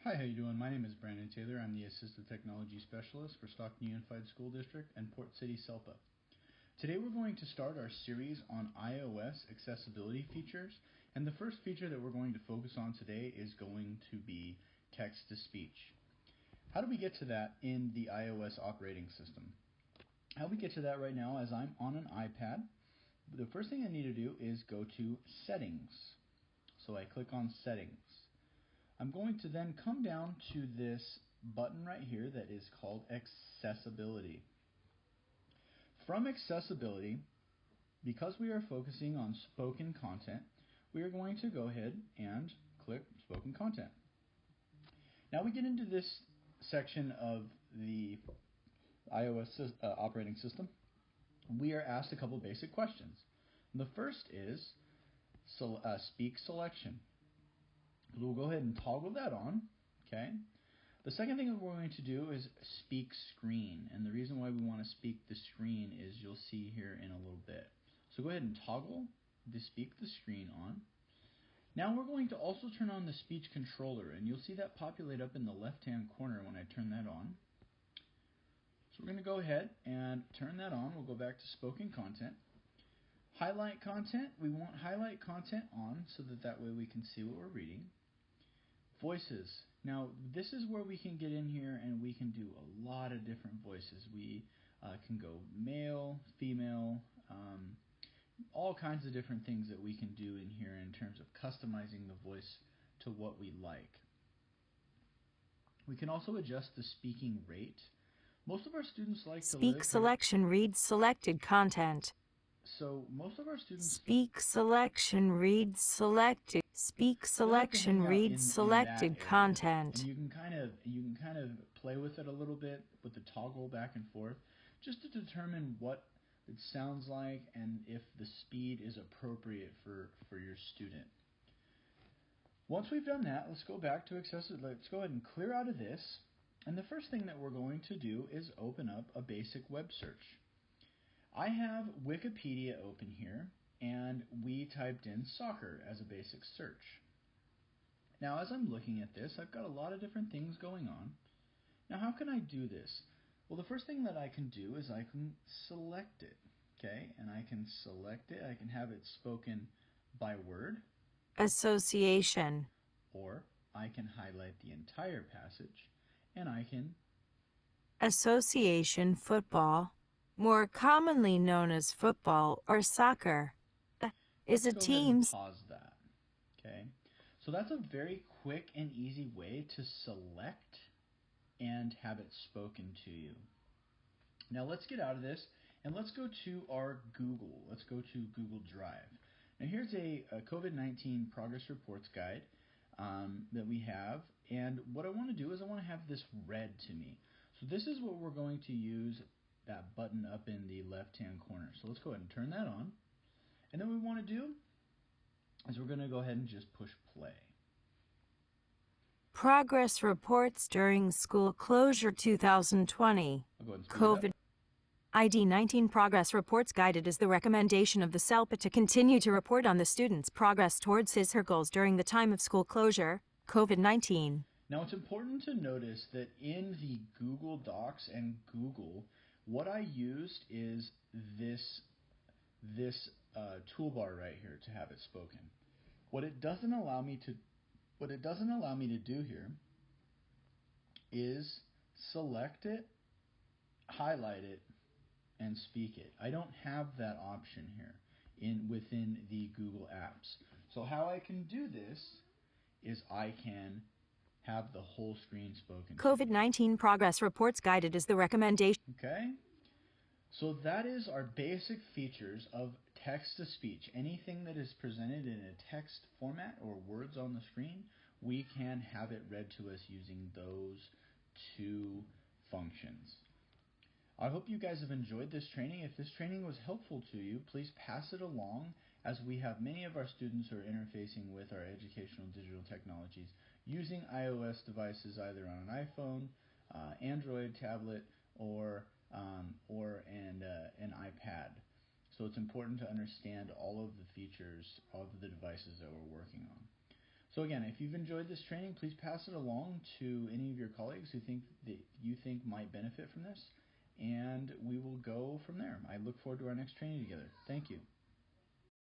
Hi, how you doing? My name is Brandon Taylor. I'm the Assistive Technology Specialist for Stockton Unified School District and Port City, SELPA. Today we're going to start our series on iOS accessibility features, and the first feature that we're going to focus on today is going to be text-to-speech. How do we get to that in the iOS operating system? How we get to that right now is I'm on an iPad. The first thing I need to do is go to Settings. So I click on Settings. I'm going to then come down to this button right here that is called Accessibility. From Accessibility, because we are focusing on spoken content, we are going to go ahead and click Spoken Content. Now we get into this section of the iOS operating system. We are asked a couple basic questions. The first is speak selection. We'll go ahead and toggle that on. Okay. The second thing that we're going to do is speak screen, and the reason why we want to speak the screen is you'll see here in a little bit. So go ahead and toggle the speak the screen on. Now we're going to also turn on the speech controller, and you'll see that populate up in the left-hand corner when I turn that on. So we're going to go ahead and turn that on. We'll go back to spoken content. Highlight content, we want highlight content on so that way we can see what we're reading. Voices. Now this is where we can get in here and we can do a lot of different voices. We can go male, female, all kinds of different things that we can do in here in terms of customizing the voice to what we like. We can also adjust the speaking rate. Most of our students like to Speak live selection here. read selected content. So most of our students Speak selection read selected. Speak they like to selection hang out read in that selected area, and content. you can kind of play with it a little bit with the toggle back and forth, just to determine what it sounds like and if the speed is appropriate for your student. Once we've done that, let's go back to accessibility. Let's go ahead and clear out of this, and the first thing that we're going to do is open up a basic web search. I have Wikipedia open here, and we typed in soccer as a basic search. Now as I'm looking at this, I've got a lot of different things going on. Now how can I do this? Well, the first thing that I can do is I can select it, okay? And I can select it, I can have it spoken by word. Association. Or I can highlight the entire passage, and I can Association football, more commonly known as football or soccer, is let's a go ahead and team's. pause that, okay? So that's a very quick and easy way to select and have it spoken to you. Now let's get out of this and let's go to our Google. Let's go to Google Drive. Now here's a COVID-19 progress reports guide that we have, and what I want to do is I want to have this read to me. So this is what we're going to use, that button up in the left-hand corner. So let's go ahead and turn that on. And then what we want to do is we're going to go ahead and just push play. Progress reports during school closure 2020. I'll go ahead and speed it COVID. up. ID-19 Progress Reports Guided is the recommendation of the SELPA to continue to report on the student's progress towards his/her goals during the time of school closure, COVID-19. Now it's important to notice that in the Google Docs and Google, what I used is this toolbar right here to have it spoken. What it doesn't allow me to do here is select it, highlight it, and speak it. I don't have that option here within the Google apps. So how I can do this is I can have the whole screen spoken. COVID-19 Progress Reports Guided is the recommendation. Okay? So that is our basic features of text-to-speech. Anything that is presented in a text format or words on the screen, we can have it read to us using those two functions. I hope you guys have enjoyed this training. If this training was helpful to you, please pass it along, as we have many of our students who are interfacing with our educational digital technologies using iOS devices, either on an iPhone, Android tablet, or an iPad. So it's important to understand all of the features of the devices that we're working on. So again, if you've enjoyed this training, please pass it along to any of your colleagues who you think might benefit from this, and we will go from there. I look forward to our next training together. Thank you.